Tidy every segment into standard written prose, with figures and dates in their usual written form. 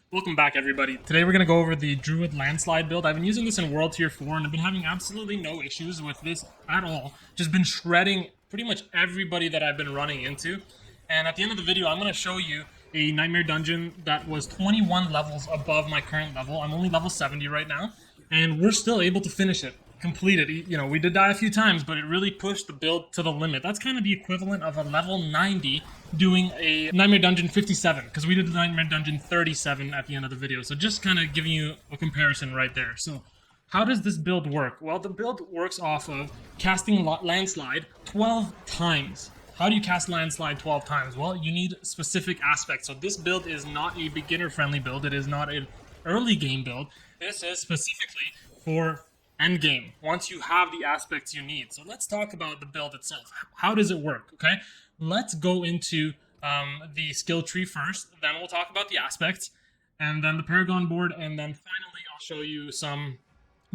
Welcome back, everybody. Today we're going to go over the Druid Landslide build. I've been using this in World Tier 4 and I've been having absolutely no issues with this at all. Just been shredding pretty much everybody that I've been running into. And at the end of the video, I'm going to show you a Nightmare Dungeon that was 21 levels above my current level. I'm only level 70 right now, and we're still able to finish it. Complete it. You know, we did die a few times, but it really pushed the build to the limit. That's kind of the equivalent of a level 90 doing a Nightmare Dungeon 57, because we did the Nightmare Dungeon 37 at the end of the video. So just kind of giving you a comparison right there. So how does this build work? Well, the build works off of casting Landslide 12 times. How do you cast Landslide 12 times? Well, you need specific aspects. So this build is not a beginner-friendly build. It is not an early game build. This is specifically for end game, once you have the aspects you need. So let's talk about the build itself. How does it work? Okay, let's go into the skill tree first, then we'll talk about the aspects, and then the Paragon Board, and then finally I'll show you some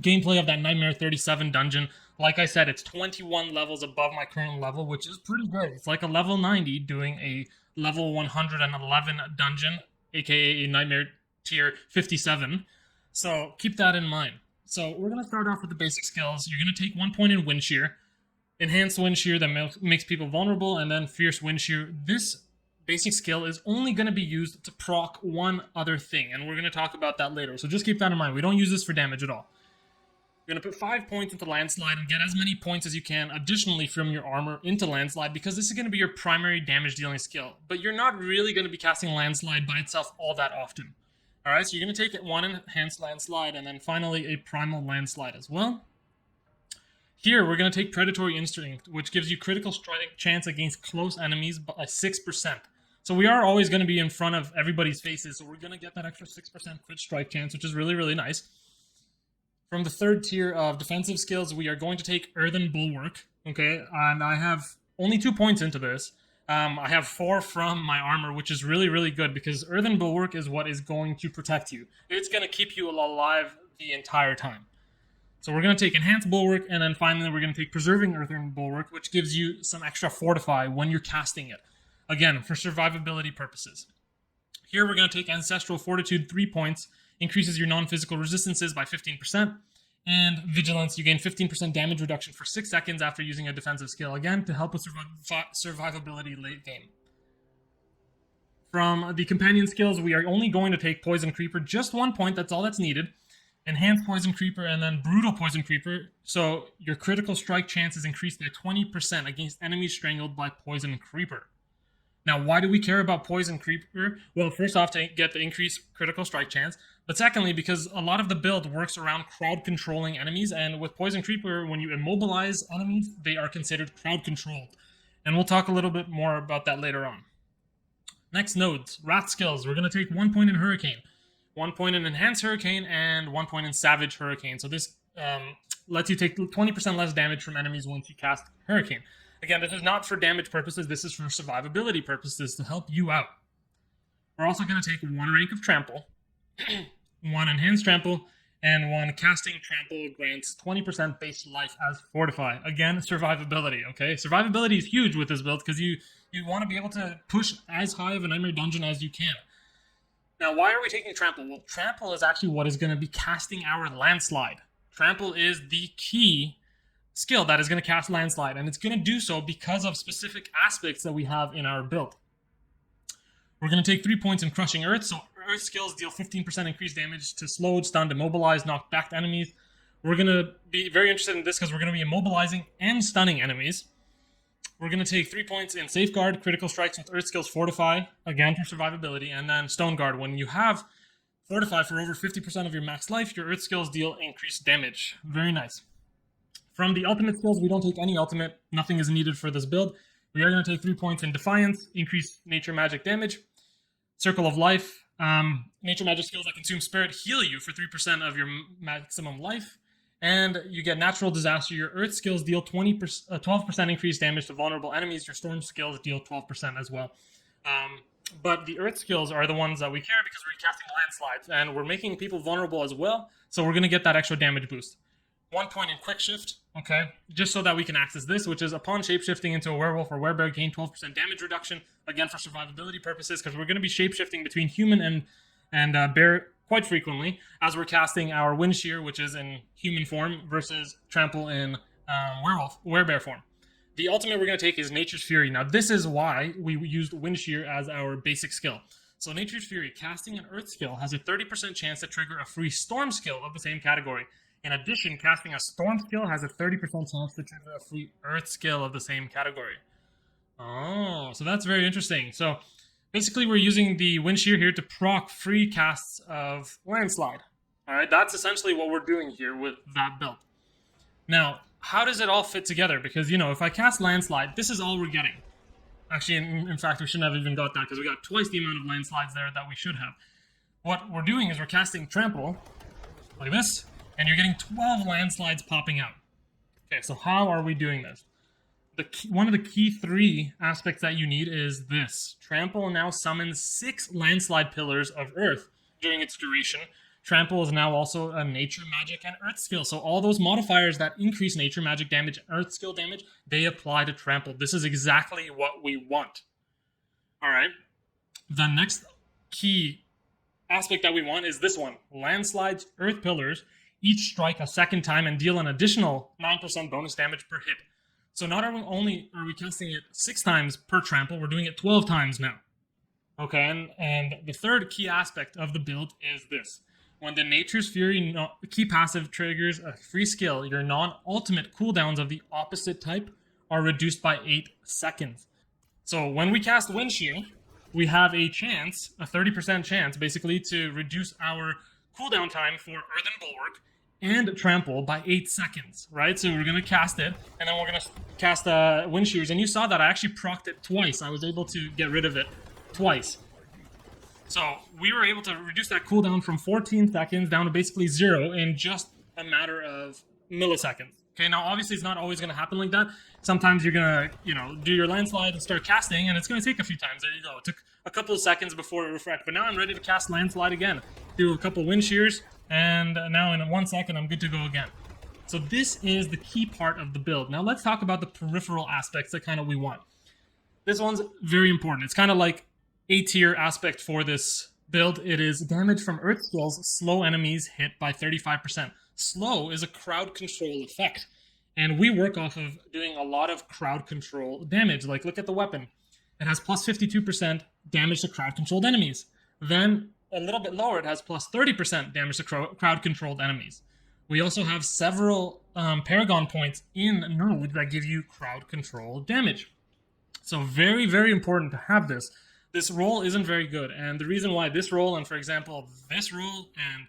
gameplay of that Nightmare 37 dungeon. Like I said, it's 21 levels above my current level, which is pretty good. It's like a level 90 doing a level 111 dungeon, aka a Nightmare tier 57. So keep that in mind. So we're going to start off with the basic skills. You're going to take 1 point in Wind Shear, Enhanced Wind Shear that makes people vulnerable, and then Fierce Wind Shear. This basic skill is only going to be used to proc one other thing, and we're going to talk about that later. So just keep that in mind. We don't use this for damage at all. You're going to put 5 points into Landslide and get as many points as you can additionally from your armor into Landslide, because this is going to be your primary damage dealing skill. But you're not really going to be casting Landslide by itself all that often. Alright, so you're going to take one Enhanced Landslide, and then finally a Primal Landslide as well. Here, we're going to take Predatory Instinct, which gives you critical strike chance against close enemies by 6%. So we are always going to be in front of everybody's faces, so we're going to get that extra 6% crit strike chance, which is really, really nice. From the third tier of defensive skills, we are going to take Earthen Bulwark, okay? And I have only 2 points into this. I have 4 from my armor, which is really, really good, because Earthen Bulwark is what is going to protect you. It's going to keep you alive the entire time. So we're going to take Enhanced Bulwark, and then finally we're going to take Preserving Earthen Bulwark, which gives you some extra Fortify when you're casting it. Again, for survivability purposes. Here we're going to take Ancestral Fortitude 3 points, increases your non-physical resistances by 15%. And Vigilance, you gain 15% damage reduction for 6 seconds after using a defensive skill, again, to help with survivability late game. From the companion skills, we are only going to take Poison Creeper, just 1 point, that's all that's needed. Enhanced Poison Creeper, and then Brutal Poison Creeper, so your critical strike chance is increased by 20% against enemies strangled by Poison Creeper. Now, why do we care about Poison Creeper? Well, first off, to get the increased critical strike chance, but secondly, because a lot of the build works around crowd controlling enemies, and with Poison Creeper, when you immobilize enemies, they are considered crowd controlled. And we'll talk a little bit more about that later on. Next nodes, Wrath skills. We're going to take 1 point in Hurricane, 1 point in Enhanced Hurricane, and 1 point in Savage Hurricane. So this lets you take 20% less damage from enemies once you cast Hurricane. Again, this is not for damage purposes, this is for survivability purposes to help you out. We're also going to take 1 rank of Trample, 1 Enhanced Trample, and 1 Casting Trample grants 20% base life as Fortify. Again, survivability, okay? Survivability is huge with this build because you want to be able to push as high of a Nightmare Dungeon as you can. Now, why are we taking Trample? Well, Trample is actually what is going to be casting our Landslide. Trample is the key skill that is going to cast Landslide, and it's going to do so because of specific aspects that we have in our build. We're going to take 3 points in Crushing Earth, so Earth skills deal 15% increased damage to slowed, stunned, immobilized, knocked back enemies. We're going to be very interested in this because we're going to be immobilizing and stunning enemies. We're going to take 3 points in Safeguard, critical strikes with Earth skills Fortify, again for survivability, and then Stone Guard. When you have Fortify for over 50% of your max life, your Earth skills deal increased damage. Very nice. From the ultimate skills, we don't take any ultimate. Nothing is needed for this build. We are going to take 3 points in Defiance, increase nature magic damage, Circle of Life, nature magic skills that consume spirit heal you for 3% of your maximum life, and you get Natural Disaster. Your Earth skills deal 12% increased damage to vulnerable enemies. Your Storm skills deal 12% as well. But the Earth skills are the ones that we care because we're casting Landslides, and we're making people vulnerable as well, so we're going to get that extra damage boost. 1 point in Quick Shift, okay, just so that we can access this, which is upon shapeshifting into a werewolf or werebear, gain 12% damage reduction, again for survivability purposes, because we're going to be shapeshifting between human and and bear quite frequently as we're casting our Wind Shear, which is in human form, versus Trample in werebear form. The ultimate we're going to take is Nature's Fury. Now, this is why we used Wind Shear as our basic skill. So Nature's Fury, casting an Earth skill, has a 30% chance to trigger a free Storm skill of the same category. In addition, casting a Storm skill has a 30% chance to trigger a free Earth skill of the same category. Oh, so that's very interesting. So basically, we're using the Wind Shear here to proc free casts of Landslide. All right, that's essentially what we're doing here with that build. Now, how does it all fit together? Because, you know, if I cast Landslide, this is all we're getting. Actually, in fact, we shouldn't have even got that because we got twice the amount of Landslides there that we should have. What we're doing is we're casting Trample, like this, and you're getting 12 Landslides popping out. Okay, so how are we doing this? One of the key 3 aspects that you need is this. Trample now summons 6 Landslide Pillars of Earth during its duration. Trample is now also a nature magic and earth skill. So all those modifiers that increase nature magic damage, earth skill damage, they apply to Trample. This is exactly what we want. All right. The next key aspect that we want is this one. Landslide's earth pillars each strike a second time and deal an additional 9% bonus damage per hit. So not only are we casting it 6 times per Trample, we're doing it 12 times now. Okay, and the third key aspect of the build is this. When the Nature's Fury key passive triggers a free skill, your non-ultimate cooldowns of the opposite type are reduced by 8 seconds. So when we cast Wind Shear, we have a chance, a 30% chance, basically, to reduce our cooldown time for Earthen Bulwark and Trample by 8 seconds, right? So we're going to cast it, and then we're going to cast Wind Shears. And you saw that I actually procced it twice. I was able to get rid of it twice. So we were able to reduce that cooldown from 14 seconds down to basically 0 in just a matter of milliseconds. Okay, now obviously it's not always going to happen like that. Sometimes you're going to, do your Landslide and start casting, and it's going to take a few times. There you go. It took a couple of seconds before it refreshed, but now I'm ready to cast Landslide again. Do a couple Wind Shears, and now in 1 second I'm good to go again. So this is the key part of the build. Now let's talk about the peripheral aspects that kind of we want. This one's very important. It's kind of like A-tier aspect for this build. It is damage from earth skills, slow enemies hit by 35%. Slow is a crowd control effect, and we work off of doing a lot of crowd control damage. Like, look at the weapon. It has plus 52% damage to crowd controlled enemies. Then a little bit lower, it has plus 30% damage to crowd controlled enemies. We also have several Paragon points in Node that give you crowd control damage. So very, very important to have this. This roll isn't very good, and the reason why this roll and, for example, this roll and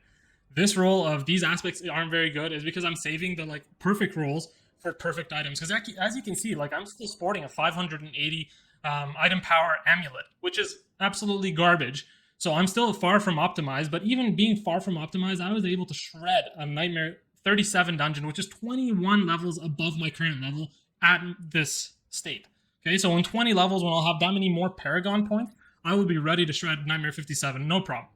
this roll of these aspects aren't very good is because I'm saving the perfect rolls for perfect items. Because as you can see, I'm still sporting a 580 item power amulet, which is absolutely garbage. So I'm still far from optimized, but even being far from optimized, I was able to shred a Nightmare 37 dungeon, which is 21 levels above my current level at this state. Okay, so in 20 levels, when I'll have that many more Paragon points, I will be ready to shred Nightmare 57, no problem.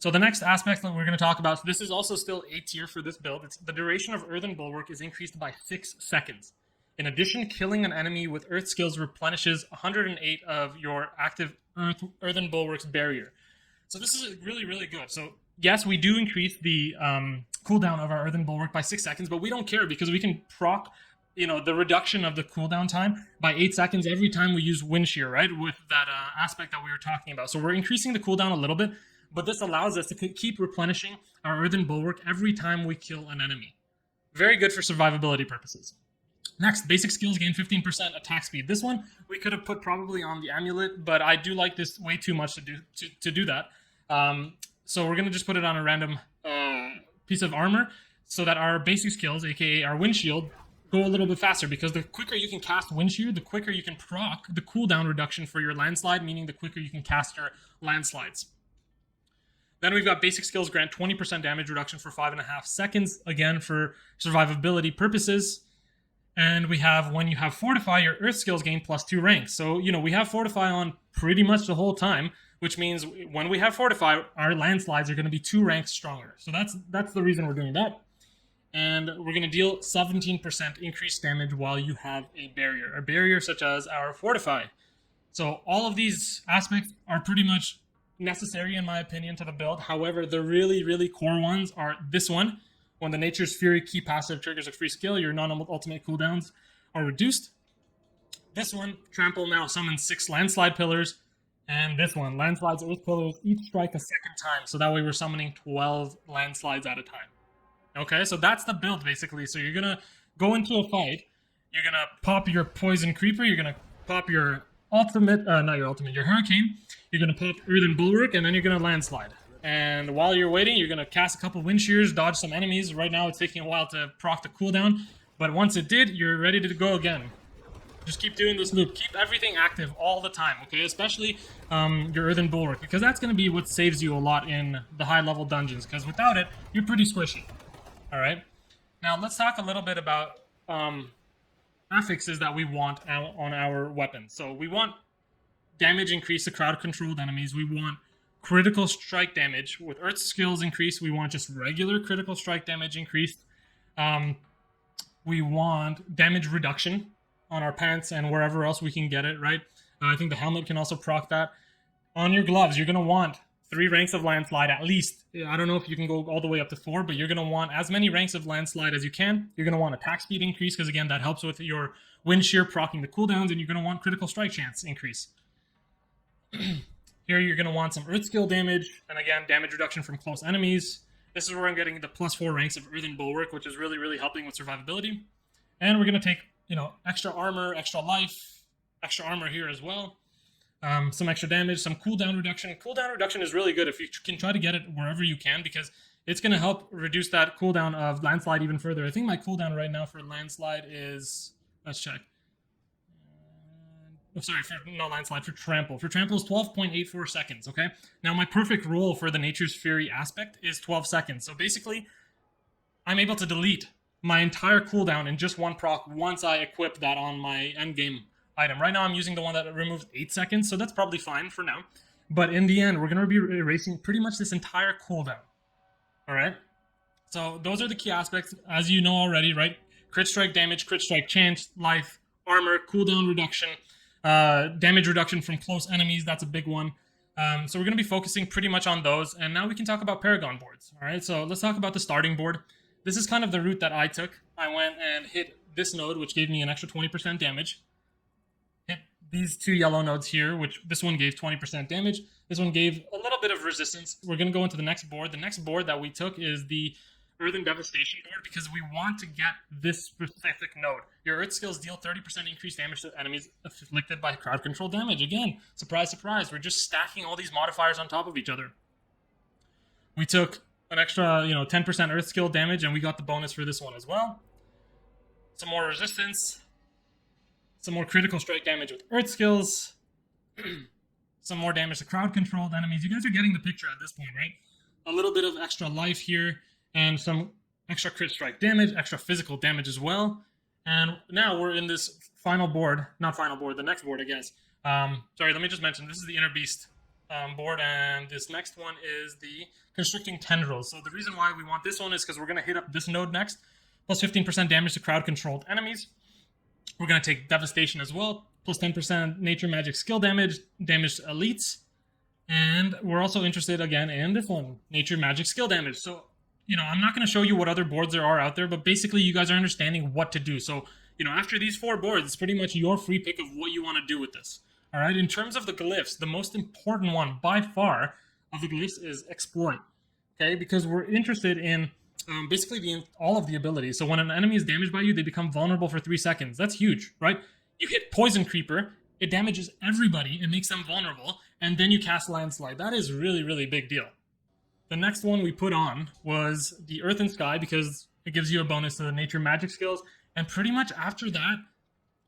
So the next aspect that we're going to talk about, so this is also still A-tier for this build. It's the duration of Earthen Bulwark is increased by 6 seconds. In addition, killing an enemy with Earth skills replenishes 108 of your active Earthen Bulwark's barrier. So this is really, really good. So yes, we do increase the cooldown of our Earthen Bulwark by 6 seconds, but we don't care because we can proc the reduction of the cooldown time by 8 seconds every time we use Wind Shear, right? With that aspect that we were talking about. So we're increasing the cooldown a little bit, but this allows us to keep replenishing our Earthen Bulwark every time we kill an enemy. Very good for survivability purposes. Next, basic skills gain 15% attack speed. This one we could have put probably on the amulet, but I do like this way too much to do that. So we're going to just put it on a random piece of armor so that our basic skills, aka our Wind Shield, go a little bit faster, because the quicker you can cast Wind Shear, the quicker you can proc the cooldown reduction for your Landslide, meaning the quicker you can cast your Landslides. Then we've got basic skills grant 20% damage reduction for 5.5 seconds, again for survivability purposes. And we have, when you have Fortify, your Earth skills gain +2 ranks. So, we have Fortify on pretty much the whole time, which means when we have Fortify, our Landslides are going to be 2 ranks stronger. So that's the reason we're doing that. And we're going to deal 17% increased damage while you have a barrier such as our Fortify. So all of these aspects are pretty much necessary in my opinion to the build. However, the really core ones are this one. When the Nature's Fury key passive triggers a free skill, your non-ultimate cooldowns are reduced. This one, Trample now summons 6 Landslide Pillars. And this one, Landslide's Earth Pillars, each strike a second time. So that way we're summoning 12 Landslides at a time. Okay, so that's the build basically. So you're going to go into a fight. You're going to pop your Poison Creeper. You're going to pop your ultimate, not your ultimate, your Hurricane. You're going to pop Earthen Bulwark, and then you're going to Landslide. And while you're waiting, you're going to cast a couple Wind Shears, dodge some enemies. Right now, it's taking a while to proc the cooldown. But once it did, you're ready to go again. Just keep doing this loop. Keep everything active all the time, okay? Especially your Earthen Bulwark, because that's going to be what saves you a lot in the high-level dungeons. Because without it, you're pretty squishy. All right? Now, let's talk a little bit about affixes that we want on our weapons. So we want damage increase to crowd-controlled enemies. We want critical strike damage. With Earth skills increase, we want just regular critical strike damage increased. We want damage reduction on our pants and wherever else we can get it, right? I think the helmet can also proc that. On your gloves, you're going to want 3 ranks of Landslide at least. I don't know if you can go all the way up to 4, but you're going to want as many ranks of Landslide as you can. You're going to want attack speed increase because, again, that helps with your Wind Shear procking the cooldowns, and you're going to want critical strike chance increase. Here you're going to want some Earth skill damage, and again, damage reduction from close enemies. This is where I'm getting the +4 ranks of Earthen Bulwark, which is really helping with survivability. And we're going to take, extra armor, extra life, extra armor here as well. Some extra damage, some cooldown reduction. Cooldown reduction is really good if you can try to get it wherever you can, because it's going to help reduce that cooldown of Landslide even further. I think my cooldown right now for Landslide is... Let's check. Not Landslide, for Trample. For Trample is 12.84 seconds, okay? Now, my perfect roll for the Nature's Fury aspect is 12 seconds. So basically, I'm able to delete my entire cooldown in just one proc once I equip that on my endgame item. Right now, I'm using the one that removes 8 seconds, so that's probably fine for now. But in the end, we're going to be erasing pretty much this entire cooldown. All right? So those are the key aspects, as you know already, right? Crit strike damage, crit strike chance, life, armor, cooldown reduction, damage reduction from close enemies. That's a big one. So we're going to be focusing pretty much on those. And now we can talk about Paragon boards. All right, so let's talk about the starting board. This is kind of the route that I took. I went and hit this node, which gave me an extra 20% damage. Hit these 2 yellow nodes here, which this one gave 20% damage. This one gave a little bit of resistance. We're going to go into the next board. The next board that we took is the Earthen Devastation board, because we want to get this specific node. Your Earth skills deal 30% increased damage to enemies afflicted by crowd control damage. Again, surprise, surprise, we're just stacking all these modifiers on top of each other. We took an extra, 10% Earth skill damage, and we got the bonus for this one as well. Some more resistance. Some more critical strike damage with Earth skills. Some more damage to crowd controlled enemies. You guys are getting the picture at this point, right? A little bit of extra life here. And some extra crit strike damage, extra physical damage as well. And now we're in this final board. Not final board, the next board, I guess. Sorry, let me just mention, this is the Inner Beast board, and this next one is the Constricting Tendrils. So the reason why we want this one is because we're going to hit up this node next. Plus 15% damage to crowd-controlled enemies. We're going to take Devastation as well. Plus 10% Nature Magic skill damage, damage to elites. And we're also interested, again, in this one, Nature Magic skill damage. So... I'm not going to show you what other boards there are out there, but basically you guys are understanding what to do. So, after these 4 boards, it's pretty much your free pick of what you want to do with this. All right, in terms of the glyphs, the most important one by far of the glyphs is Exploit. Okay, because we're interested in basically all of the abilities. So when an enemy is damaged by you, they become vulnerable for 3 seconds. That's huge, right? You hit Poison Creeper, it damages everybody, it makes them vulnerable, and then you cast Landslide. That is really big deal. The next one we put on was the Earth and Sky, because it gives you a bonus to the Nature Magic skills. And pretty much after that,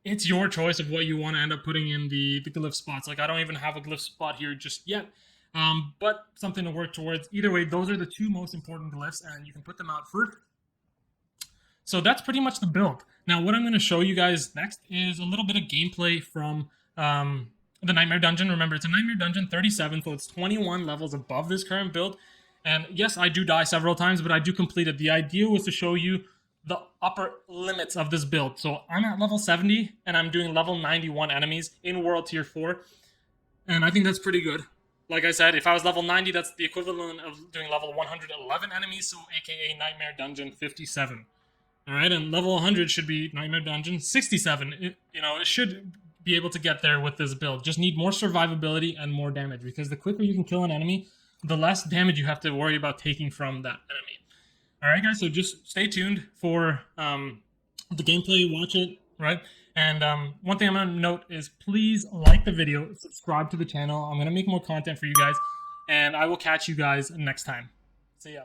it's your choice of what you want to end up putting in the glyph spots. Like, I don't even have a glyph spot here just yet, but something to work towards. Either way, those are the 2 most important glyphs, and you can put them out first. So that's pretty much the build. Now, what I'm going to show you guys next is a little bit of gameplay from the Nightmare Dungeon. Remember, it's a Nightmare Dungeon 37, so it's 21 levels above this current build. And yes, I do die several times, but I do complete it. The idea was to show you the upper limits of this build. So I'm at level 70, and I'm doing level 91 enemies in World Tier 4. And I think that's pretty good. Like I said, if I was level 90, that's the equivalent of doing level 111 enemies, so aka Nightmare Dungeon 57. All right, and level 100 should be Nightmare Dungeon 67. It should be able to get there with this build. Just need more survivability and more damage, because the quicker you can kill an enemy, the less damage you have to worry about taking from that enemy. All right, guys, so just stay tuned for the gameplay, watch it, right? And one thing I'm going to note is please like the video, subscribe to the channel. I'm going to make more content for you guys, and I will catch you guys next time. See ya.